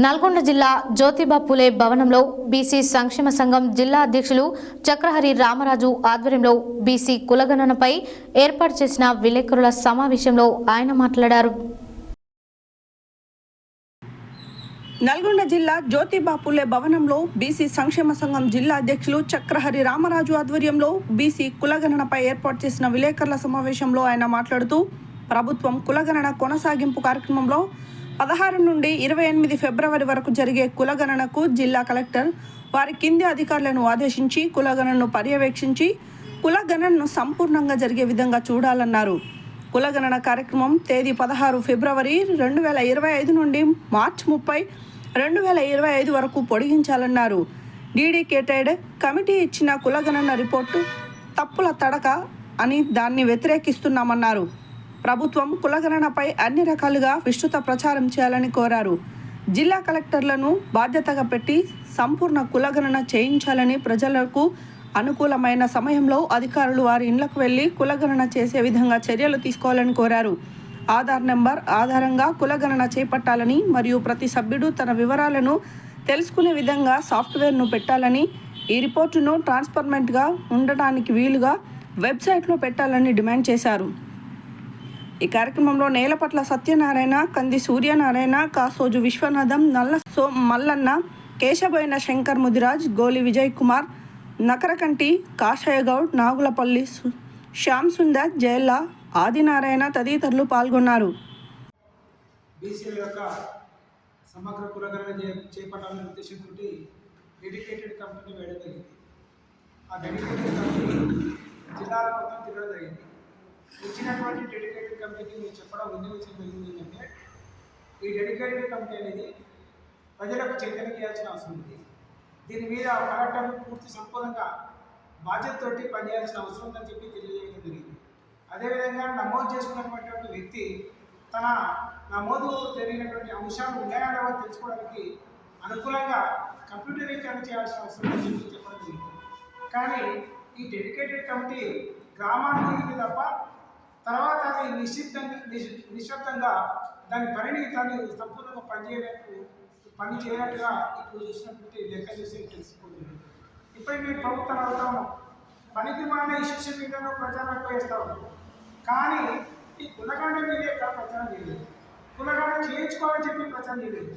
నల్గొండ జిల్లా జ్యోతిబా పూలే భవనంలో బీసీ సంక్షేమ సంఘం జిల్లా అధ్యక్షులు చక్రహరి రామరాజు ఆధ్వర్యంలో బీసీ కులగణనపై ఏర్పాటు చేసిన విలేకరుల సమావేశంలో ఆయన మాట్లాడారు. నల్గొండ జిల్లా జ్యోతిబా పూలే భవనంలో బీసీ సంక్షేమ సంఘం జిల్లా అధ్యక్షులు చక్రహరి రామరాజు ఆధ్వర్యంలో బీసీ కులగణనపై ఏర్పాటు చేసిన విలేకరుల సమావేశంలో ఆయన మాట్లాడుతూ ప్రభుత్వం కులగణన కొనసాగింపు కార్యక్రమంలో 16 నుండి 28 ఫిబ్రవరి వరకు జరిగే కులగణనకు జిల్లా కలెక్టర్ వారి కింది అధికారులను ఆదేశించి కులగణనను పర్యవేక్షించి కులగణనను సంపూర్ణంగా జరిగే విధంగా చూడాలన్నారు. కులగణన కార్యక్రమం తేదీ 16 ఫిబ్రవరి 2025 నుండి మార్చి 30, 2025 వరకు పొడిగించాలన్నారు. డెడికేటెడ్ కమిటీ ఇచ్చిన కులగణన రిపోర్టు తప్పుల తడక అని దాన్ని వ్యతిరేకిస్తున్నామన్నారు. ప్రభుత్వం కులగణనపై అన్ని రకాలుగా విస్తృత ప్రచారం చేయాలని కోరారు. జిల్లా కలెక్టర్లను బాధ్యతగా పెట్టి సంపూర్ణ కులగణన చేయించాలని, ప్రజలకు అనుకూలమైన సమయంలో అధికారులు వారి ఇళ్లకు వెళ్లి కులగణన చేసే విధంగా చర్యలు తీసుకోవాలని కోరారు. ఆధార్ నెంబర్ ఆధారంగా కులగణన చేపట్టాలని మరియు ప్రతి సభ్యుడు తన వివరాలను తెలుసుకునే విధంగా సాఫ్ట్వేర్ను పెట్టాలని, ఈ రిపోర్టును ట్రాన్స్పరెంట్గా ఉండటానికి వీలుగా వెబ్సైట్లో పెట్టాలని డిమాండ్ చేశారు. ఈ కార్యక్రమంలో నేలపట్ల సత్యనారాయణ, కంది సూర్యనారాయణ, కాసోజు విశ్వనాథం, నల్ల మల్లన్న, కేశబోయిన శంకర్ ముదిరాజ్, గోలి విజయ్ కుమార్, నకరకంటి కాషాయ గౌడ్, నాగులపల్లి శ్యామ్ సుందర్, జయల్లా, ఆదినారాయణ తదితరులు పాల్గొన్నారు. బీసీల యొక్క సమగ్ర కులగణన చేపట్టాలనే ఉద్దేశంతో డెడికేటెడ్ కమిటీని వేయడం జరిగింది. ఆ డెడికేటెడ్ కమిటీ జిల్లాల మొత్తం తిరగడం జరిగింది. ఇచ్చినటువంటి డెడికేటెడ్ కమిటీకి మీరు చెప్పడం విన్నవించడం జరిగింది ఏంటంటే, ఈ డెడికేటెడ్ కమిటీ అనేది ప్రజలకు చైతన్యం చేయాల్సిన అవసరం ఉంది. దీని మీద కలెక్టర్లు పూర్తి సంపూర్ణంగా బాధ్యతతోటి పనిచేయాల్సిన అవసరం ఉందని చెప్పి తెలియజేయడం జరిగింది. అదేవిధంగా నమోదు చేసుకున్నటువంటి వ్యక్తి తన నమోదు జరిగినటువంటి అంశాలు ఉన్నాయా లేవో తెలుసుకోవడానికి అనుకూలంగా కంప్యూటరీకరణ చేయాల్సిన అవసరం ఉందని చెప్పి చెప్పడం జరిగింది. కానీ ఈ డెడికేటెడ్ కమిటీ గ్రామానికి తప్ప తర్వాత అది నిశ్శబ్దంగా దాని పనిని దాన్ని సంపూర్ణంగా పని చేయనట్టుగా ఇప్పుడు చూసినటువంటి లెక్క చూసి తెలిసిపోతుంది. ఇప్పటికీ మేము ప్రభుత్వం అవుతాము పనికి మానే శిక్ష మీదను ప్రచారం ఎక్కువ చేస్తూ ఉంటాం. కానీ ఈ కులగణన మీదే ఎక్కడ ప్రచారం చేయలేదు. కులగణన చేయించుకోవాలని చెప్పి ప్రచారం చేయలేదు.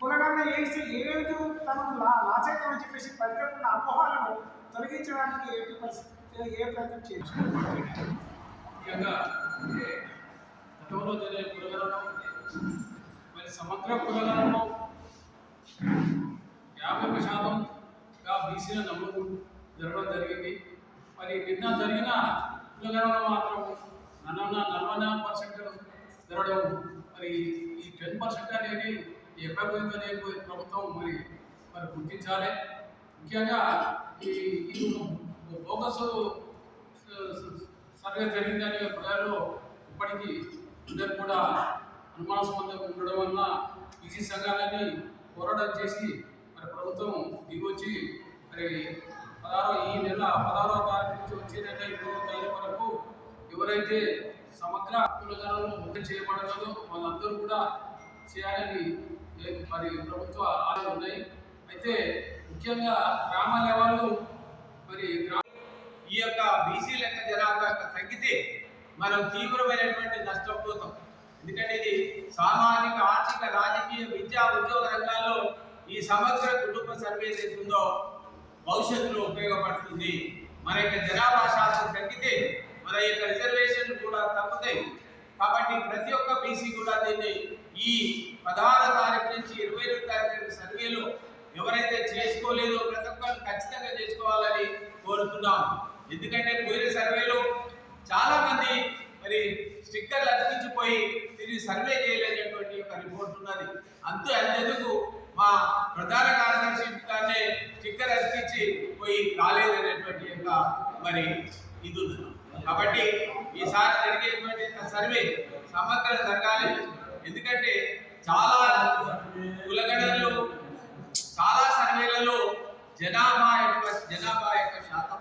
కులగణన చేసి ఏ రోజు తనను లాచైతామని చెప్పేసి ప్రజలకు అపోహలను తొలగించడానికి ఏ ప్రయత్నం చేయొచ్చు. ముఖ్యంగా గతంలో జరిగే కులగణనం మరి సమగ్ర కులగణనం 50% బీసీల నమోదు జరగడం జరిగింది. మరి నిన్న జరిగిన కులగణనం మాత్రం 49% జరగడం, మరి ఈ 10% అనేది ఎక్కడ పోయిందనే ప్రభుత్వం మరి గుర్తించాలి. ముఖ్యంగా ఈ బోగస్ సర్వే జరిగిందనే ప్రజల్లో ఇప్పటికీ అందరూ కూడా అనుమానాస్పదంగా ఉండడం వల్ల బీసీ సంఘాలని పోరాటం చేసి మరి ప్రభుత్వం దిగొచ్చి మరి ఈ నెల 16వ తారీఖు నుంచి వచ్చే నెల 20వ తారీఖు వరకు ఎవరైతే సమగ్ర కులగణనలో ముద్ర చేయబడలేదో వాళ్ళందరూ కూడా చేయాలని మరి ప్రభుత్వ ఆలోచనలు ఉన్నాయి. అయితే ముఖ్యంగా గ్రామ లెవెల్లో మరి ఈ యొక్క బీసీ లెక్క జనాభా తగ్గితే మనం తీవ్రమైనటువంటి నష్టం పోతాం. ఎందుకంటే ఇది సామాజిక, ఆర్థిక, రాజకీయ, విద్యా, ఉద్యోగ రంగాల్లో ఈ సమగ్ర కుటుంబ సర్వే ఏదైతుందో భవిష్యత్తులో ఉపయోగపడుతుంది. మన యొక్క జనాభా శాతం తగ్గితే మన యొక్క రిజర్వేషన్లు కూడా తగ్గుతాయి. కాబట్టి ప్రతి ఒక్క బీసీ కూడా దీన్ని ఈ 16వ తారీఖు నుంచి 22వ తారీఖు సర్వేలో ఎవరైతే చేసుకోలేదో ప్రతి ఒక్కరు ఖచ్చితంగా చేసుకోవాలని కోరుతున్నాం. ఎందుకంటే పోయిన సర్వేలో చాలా మంది మరి స్టిక్కర్లు అతికించిపోయి తిరిగి సర్వే చేయలేనటువంటి ఒక రిపోర్ట్ ఉన్నది. అంతెందుకు మా ప్రధాన కార్యదర్శి గానే స్టిక్కర్ అతికించి పోయి రాలేదనేటువంటి యొక్క మరి ఇది ఉన్నది. కాబట్టి ఈసారి జరిగేటువంటి సర్వే సమగ్ర జరగాలి. ఎందుకంటే చాలా కులగణనలు, చాలా సర్వేలలో జనాభా యొక్క శాతం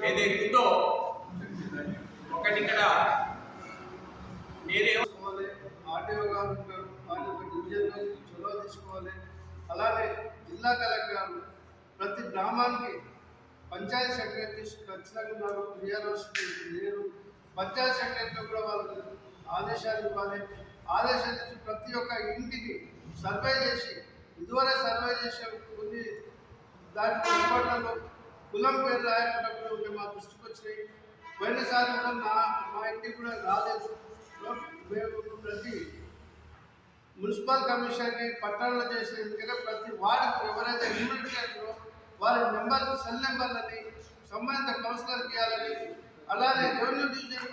ఏదైతుందో ఒకటి ఇక్కడ నేనే ఆర్టీఓ గారు తీసుకోవాలి. అలానే జిల్లా కలెక్టర్ గారు ప్రతి గ్రామానికి పంచాయత్ సెక్రటరీస్ ఖచ్చితంగా ఉన్నారు, విఆర్ఓస్ లేరు. పంచాయత్ సెక్రటరీలు కూడా వాళ్ళకి ఆదేశాలు ఇవ్వాలి. ఆదేశాలు ఇచ్చి ప్రతి ఒక్క ఇంటికి సర్వే చేసి, ఇదివరే సర్వే చేసే కొన్ని దాంట్లో రిపోర్ట్లలో కులం పేరు రాయకుండా కూడా ఉంటే మా దృష్టికి వచ్చినాయి. పోయినసారి కూడా మా ఇంటికి కూడా రాలేదు. మేము ప్రతి మున్సిపల్ కమిషన్ని పట్టణంలో చేసిన ఎందుకంటే ప్రతి వార్డుకు ఎవరైతే ఇన్వెంటరీలో వారి నెంబర్, సెల్ నెంబర్లని సంబంధిత కౌన్సిలర్కి ఇవ్వాలని, అలానే రెవెన్యూ డివిజన్